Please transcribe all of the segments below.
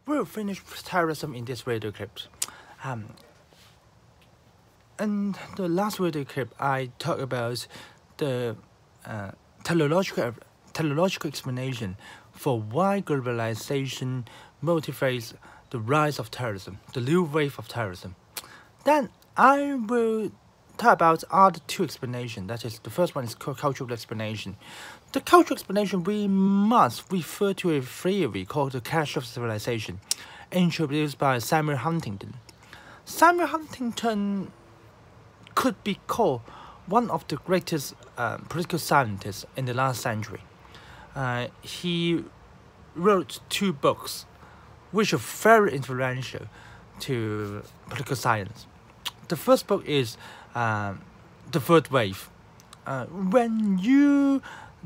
We'll finish terrorism in this video clip. In the last video clip, I talked about the teleological explanation for why globalization motivates the rise of terrorism, the new wave of terrorism. Then I will talk about other two explanations. That is, the first one is cultural explanation. The cultural explanation, we must refer to a theory called the clash of civilization, introduced by Samuel Huntington. Samuel Huntington could be called one of the greatest political scientists in the last century. He wrote two books which are very influential to political science. The first book is The Third Wave. When you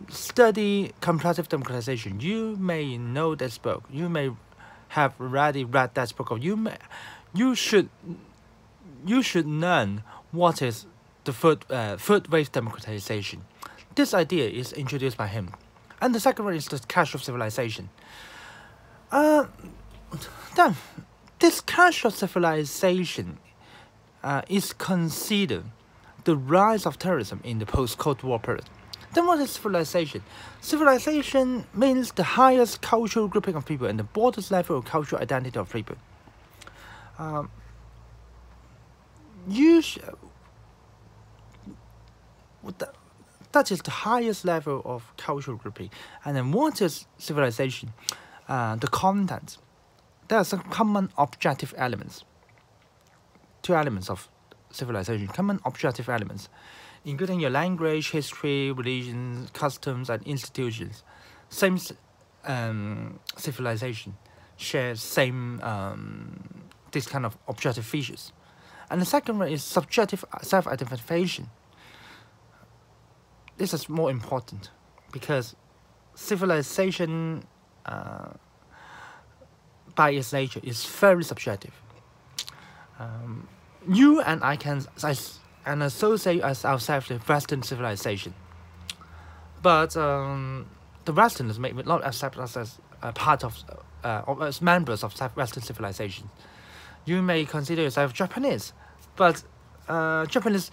study comparative democratization, you may know this book. You may have already read that book, or you should learn what is the third wave democratization. This idea is introduced by him. And the second one is the clash of civilization. Then, this clash of civilization is considered the rise of terrorism in the post-Cold War period. Then what is civilization? Civilization means the highest cultural grouping of people and the broadest level of cultural identity of people. That is the highest level of cultural grouping. And then what is civilization? The content. There are some common objective elements. Two elements of civilization, common objective elements, including your language, history, religion, customs, and institutions. Same civilization shares same this kind of objective features. And the second one is subjective self-identification. This is more important because civilization, by its nature, is very subjective. You and I can associate ourselves with Western civilization, but the Westerners may not accept us as a part of or as members of Western civilization. You may consider yourself Japanese, but Japanese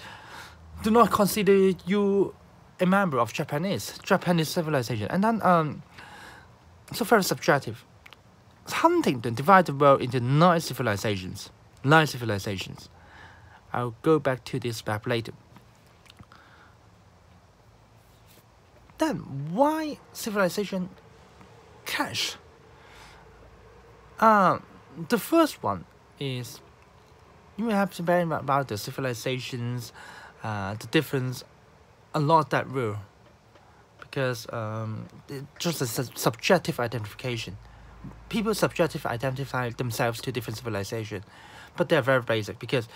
do not consider you a member of Japanese civilization, and then so very subjective. Huntington divided the world into 9 civilizations. I'll go back to this map later. Then why civilization clash? The first one is you have to bear in mind about the civilizations, the difference, a lot that rule, because just a subjective identification. People subjectively identify themselves to different civilization, but they're very basic because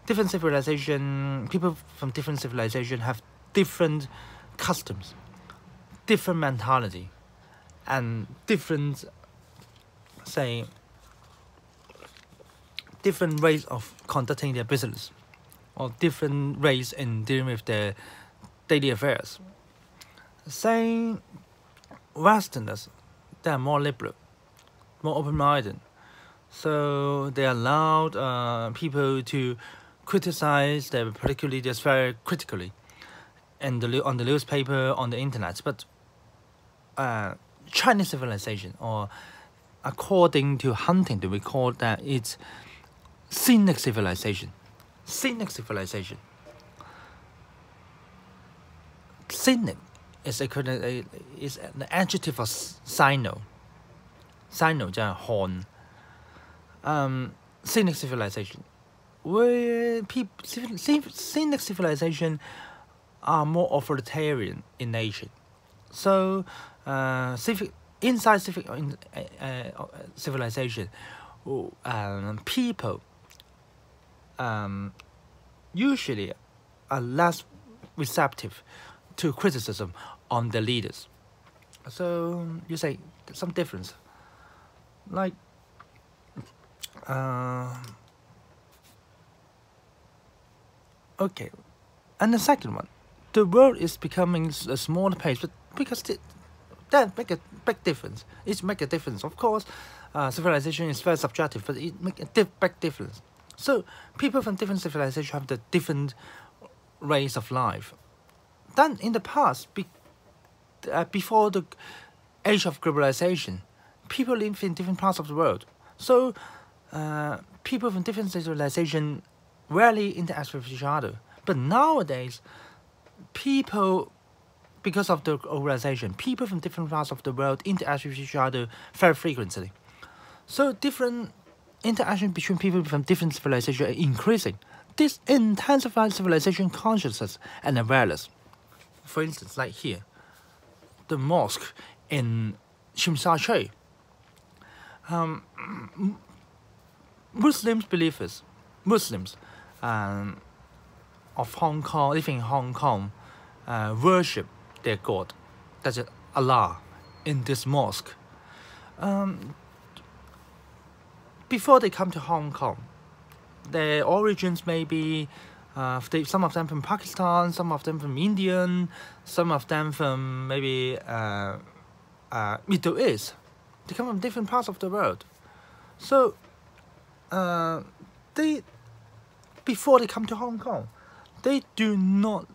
different civilization, people from different civilization have different customs, different mentality, and different, say, different ways of conducting their business, or different ways in dealing with their daily affairs. Say, Westerners, they are more liberal, more open-minded, so they allowed people to criticize their political leaders very critically, and on the newspaper, on the internet. But Chinese civilization, or according to Huntington, we call that it's scenic civilization. Scenic civilization. Scenic is an adjective of sino. Sino 即係漢。Scenic civilization, where scenic civilization are more authoritarian in nature. So, inside civilization, people usually are less receptive to criticism on the leaders. So you say some difference, like okay, and the second one, the world is becoming a smaller pace, but because That make a big difference. It make a difference. Of course, civilization is very subjective, but it make a big difference. So people from different civilizations have the different ways of life. Then in the past, before the age of globalization, people live in different parts of the world. So people from different civilizations rarely interact with each other. But nowadays, people, because of the globalization, people from different parts of the world interact with each other very frequently. So different interaction between people from different civilizations are increasing. This intensifies civilization consciousness and awareness. For instance, like here, the mosque in Shimsha. Muslims of Hong Kong, living in Hong Kong, worship their God, that's Allah, in this mosque. Before they come to Hong Kong, their origins may be, some of them from Pakistan, some of them from India, some of them from maybe Middle East. They come from different parts of the world. So before they come to Hong Kong, they do not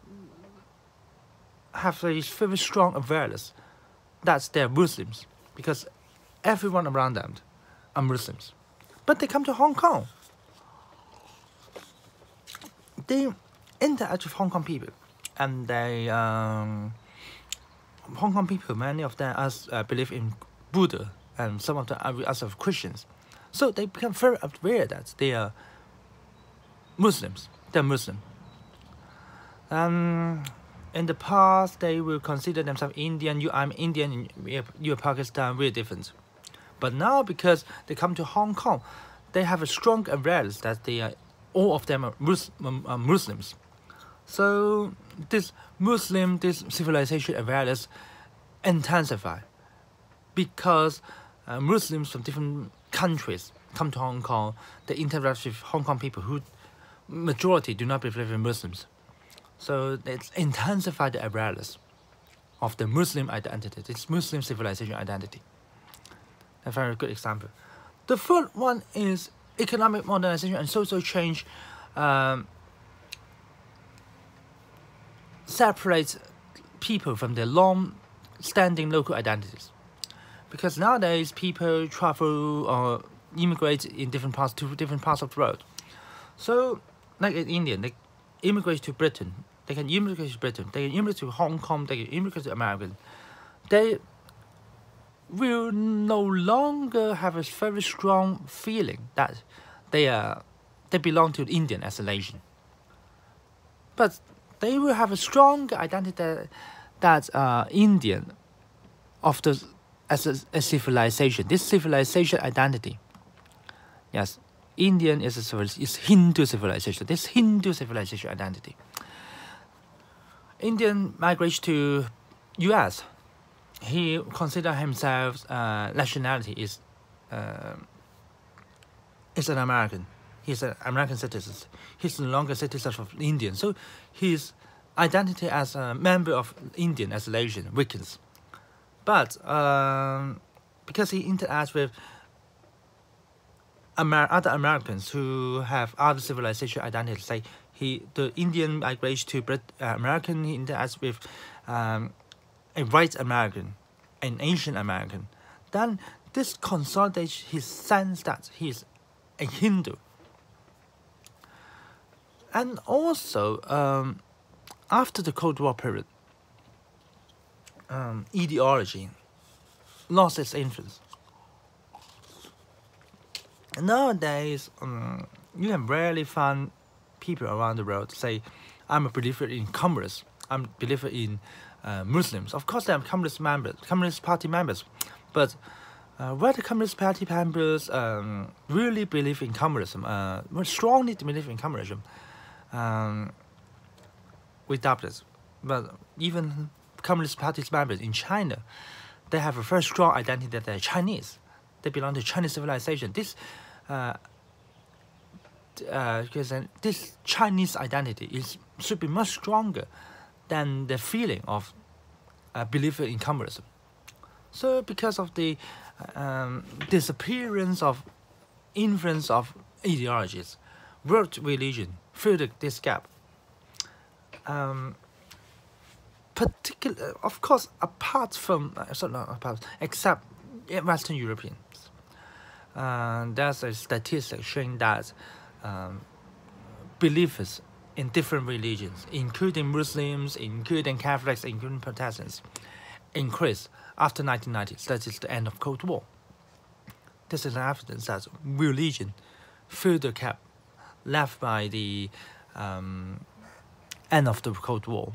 have a very strong awareness that they're Muslims, because everyone around them are Muslims. But they come to Hong Kong, they interact with Hong Kong people, and they Hong Kong people, many of them believe in Buddha, and some of them are also Christians. So they become very aware that they are Muslims. They're Muslim. In the past, they will consider themselves Indian. I'm Indian, you're Pakistan, we're different. But now, because they come to Hong Kong, they have a strong awareness that they are, all of them are Muslims. So this civilization awareness intensify, because Muslims from different countries come to Hong Kong. They interact with Hong Kong people who majority do not believe in Muslims. So it's intensified the awareness of the Muslim identity, this Muslim civilization identity. A very good example. The third one is economic modernization and social change separates people from their long-standing local identities. Because nowadays people travel or immigrate in different parts of the world. So, like in India, they immigrate to Britain. They can immigrate to Britain. They can immigrate to Hong Kong. They can immigrate to America. They will no longer have a very strong feeling that they belong to Indian as a nation. But they will have a strong identity that Indian as a civilization. This civilization identity. Yes, Indian is Hindu civilization. This Hindu civilization identity. Indian migrates to U.S. He considers himself nationality is an American. He's an American citizen. He's no longer a citizen of Indian. So his identity as a member of Indian as a nation weakens. But because he interacts with other Americans who have other civilization identities, like the Indian migrates to American, he interacts with a white American, an Asian American, then this consolidates his sense that he is a Hindu. And also, after the Cold War period, ideology lost its influence. Nowadays, you can rarely find people around the world say, I'm a believer in commerce, I'm a believer in Muslims. Of course, they are Communist Party members, but whether Communist Party members really believe in communism, strongly believe in communism, we doubt it. But even Communist Party members in China, they have a very strong identity that they're Chinese. They belong to Chinese civilization. This Chinese identity should be much stronger than the feeling of belief in communism. So because of the disappearance of influence of ideologies, world religion filled this gap. Of course, apart from except Western Europeans, there's a statistic showing that believers in different religions, including Muslims, including Catholics, including Protestants, increased after 1990. That is the end of Cold War. This is evidence that religion filled the gap left by the end of the Cold War.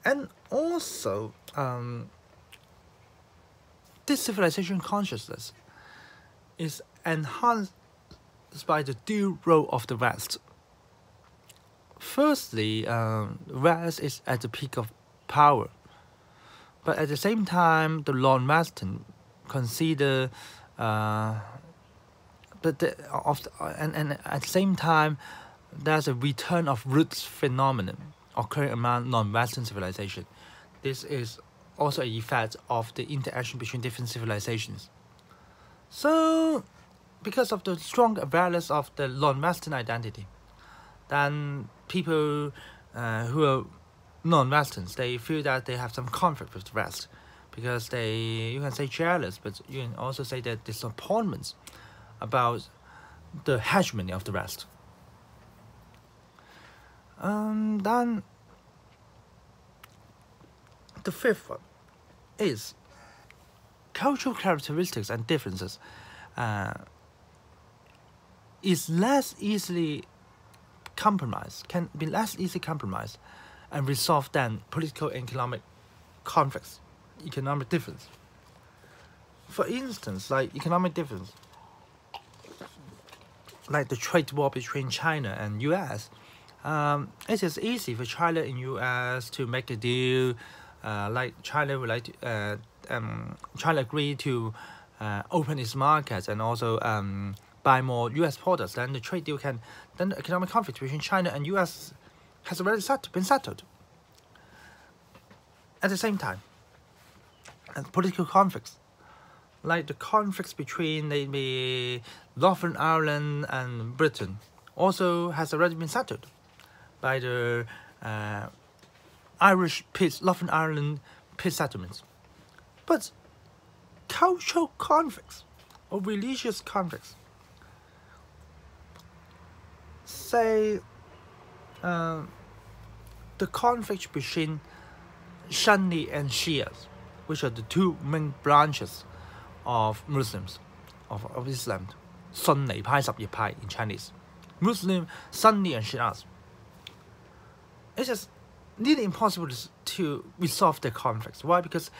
And also, this civilization consciousness is enhanced by the dual role of the West. Firstly, the West is at the peak of power, but at the same time, the non-Western consider, and at the same time, there's a return of roots phenomenon occurring among non-Western civilization. This is also an effect of the interaction between different civilizations. So, because of the strong awareness of the non-Western identity, then people who are non-Westerns, they feel that they have some conflict with the West, because you can say jealous, but you can also say that disappointments about the hegemony of the West. Then the fifth one is cultural characteristics and differences is less easily compromised, can be less easily compromised and resolved than political and economic conflicts, economic difference. For instance, like economic difference, like the trade war between China and US, it is easy for China and US to make a deal. Like China would like to, China agreed to open its markets and also buy more US products. Then the trade deal then the economic conflict between China and US has already been settled. At the same time, political conflicts, like the conflicts between maybe Northern Ireland and Britain, also has already been settled by the Northern Ireland peace settlements. But cultural conflicts or religious conflicts, say the conflict between Sunni and Shias, which are the two main branches of Muslims, of Islam, Sunni 派什叶派 in Chinese, Muslim, Sunni and Shias. It's just nearly impossible to resolve their conflicts. Why? Because